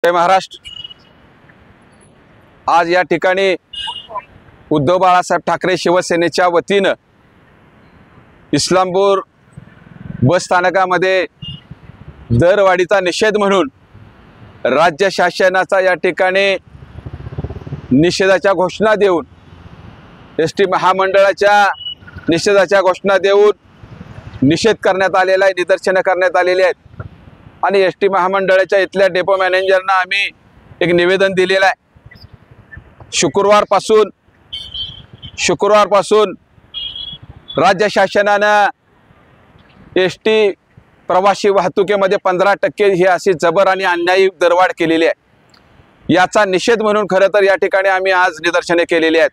जय महाराष्ट्र। आज या ठिकाणी उद्धव बाळासाहेब ठाकरे शिवसेनेच्या वतीनं इस्लामपूर बस स्थानकामध्ये दरवाढीचा निषेध म्हणून राज्य शासनाचा या ठिकाणी निषेधाच्या घोषणा देऊन एसटी महामंडळाच्या निषेधाच्या घोषणा देऊन निषेध करण्यात आलेला आहे, निदर्शनं करण्यात आलेली आहेत। आणि एसटी महामंडळाच्या इथल्या डेपो मॅनेजरना आम्ही एक निवेदन दिलेलं आहे। शुक्रवारपासून राज्य शासनानं एसटी प्रवासी वाहतुकीमध्ये 15% ही अशी जबर आणि अन्यायी दरवाढ केलेली आहे। याचा निषेध म्हणून खरं तर या ठिकाणी आम्ही आज निदर्शने केलेली आहेत।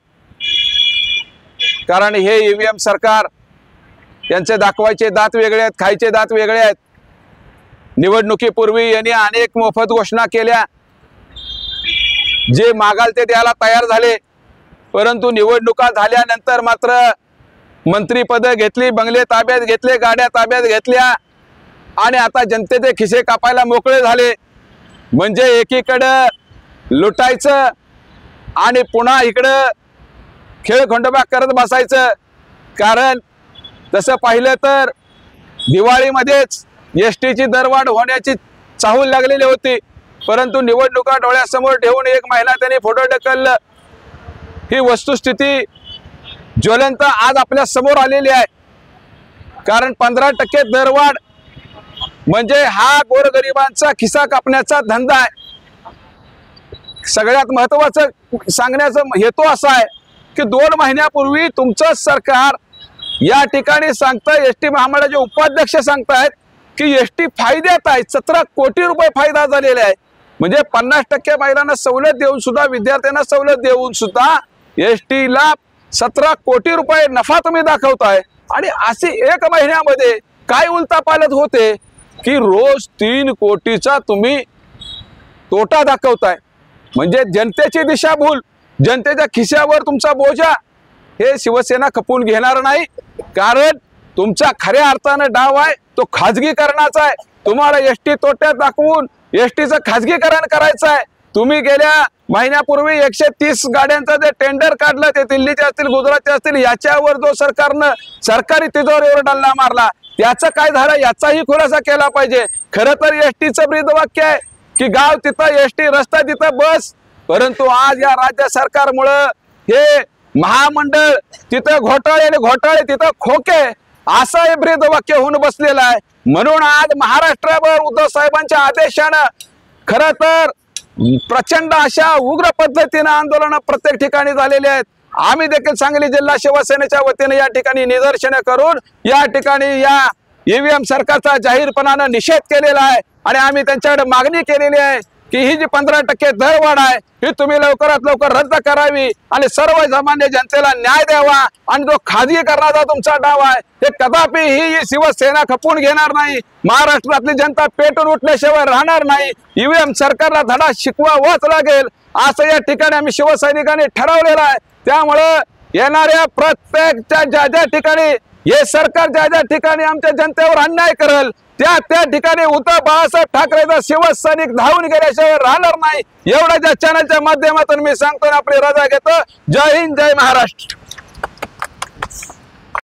कारण हे ईव्हीएम सरकार यांचे दाखवायचे दात वेगळे आहेत, खायचे दात वेगळे आहेत। निवडणुकीपूर्वी यांनी अनेक मोफत घोषणा केल्या, जे मागाल ते द्यायला तयार झाले, परंतु निवडणुका झाल्यानंतर मात्र मंत्रीपद घेतली, बंगले ताब्यात घेतले, गाड्या ताब्यात घेतल्या आणि आता जनतेचे खिसे कापायला मोकळे झाले। म्हणजे एकीकडे लुटायचं आणि पुन्हा इकडे खेळखंडोबा करत बसायचं। कारण तसं पाहिलं तर दिवाळीमध्येच एसटीची दरवाढ होण्याची चाहूल लागलेली होती, परंतु निवडणुका डोळ्यासमोर ठेवून एक महिना त्यांनी फोटो ढकललं। ही वस्तुस्थिती ज्वलंत आज आपल्या समोर आलेली आहे। कारण 15% दरवाढ म्हणजे हा गोरगरिबांचा खिसा कापण्याचा धंदा आहे। सगळ्यात महत्त्वाचं सांगण्याचा हेतू असा आहे की 2 महिन्यापूर्वी तुमचं सरकार या ठिकाणी सांगतं, एसटी महामंडळाचे उपाध्यक्ष सांगतायत की एसटी फायद्यात आहे, 17 कोटी रुपये फायदा झालेला आहे। म्हणजे 50% महिलांना सवलत देऊन सुद्धा, विद्यार्थ्यांना सवलत देऊन सुद्धा एसटीला 17 कोटी रुपये नफा तुम्ही दाखवताय। आणि अशी 1 महिन्यामध्ये काय उलटापालट होते की रोज 3 कोटीचा तुम्ही तोटा दाखवताय। म्हणजे जनतेची दिशाभूल, जनतेच्या खिशावर तुमचा बोजा हे शिवसेना खपून घेणार नाही। कारण तुमचा खऱ्या अर्थाने डाव आहे तो खाजगीकरणाचा आहे। तुम्हाला एसटी तोट्यात दाखवून एसटीचं खाजगीकरण करायचं आहे। तुम्ही गेल्या महिन्यापूर्वी 130 गाड्यांचं जे टेंडर काढलं, ते दिल्लीचे असतील, गुजरातचे असतील, याच्यावर जो सरकारनं सरकारी तिजोरीवर डल्ला मारला, त्याचं काय झालं याचाही खुलासा केला पाहिजे। खरं तर एसटीचं ब्रीदवाक्य आहे की गाव तिथं एसटी, रस्ता तिथं बस, परंतु आज या राज्य सरकारमुळे हे महामंडळ तिथं घोटाळे तिथं खोके असं हे ब्रीदवाक्य होऊन बसलेलं आहे। म्हणून आज महाराष्ट्रभर उद्धव साहेबांच्या आदेशानं खरं तर प्रचंड अशा उग्र पद्धतीने आंदोलन प्रत्येक ठिकाणी झालेले आहेत। आम्ही देखील सांगली जिल्हा शिवसेनेच्या वतीने या ठिकाणी निदर्शने करून या ठिकाणी या ईव्हीएम सरकारचा जाहीरपणाने निषेध केलेला आहे। आणि आम्ही त्यांच्याकडे मागणी केलेली आहे की ही जी 15% दरवाढ आहे ही तुम्ही लवकरात लवकर रद्द करावी आणि सर्वसामान्य जनतेला न्याय द्यावा। आणि जो खाजगीकरणाचा तुमचा डाव आहे हे कदापि ही शिवसेना खपून घेणार नाही। महाराष्ट्रातली जनता पेटून उठल्याशिवाय राहणार नाही। ईव्हीएम सरकारला धडा शिकवावाच लागेल असं या ठिकाणी आम्ही शिवसैनिकांनी ठरवलेलं आहे। त्यामुळे येणाऱ्या प्रत्येक ज्या ठिकाणी हे सरकार ज्या ठिकाणी आमच्या जनतेवर अन्याय करेल त्या ठिकाणी उद्धव बाळासाहेब ठाकरेचा शिवसैनिक धावून गेल्याशिवाय राहणार नाही। एवढ्या चॅनलच्या माध्यमातून मी सांगतो, आपली रजा घेतो। जय हिंद, जय महाराष्ट्र।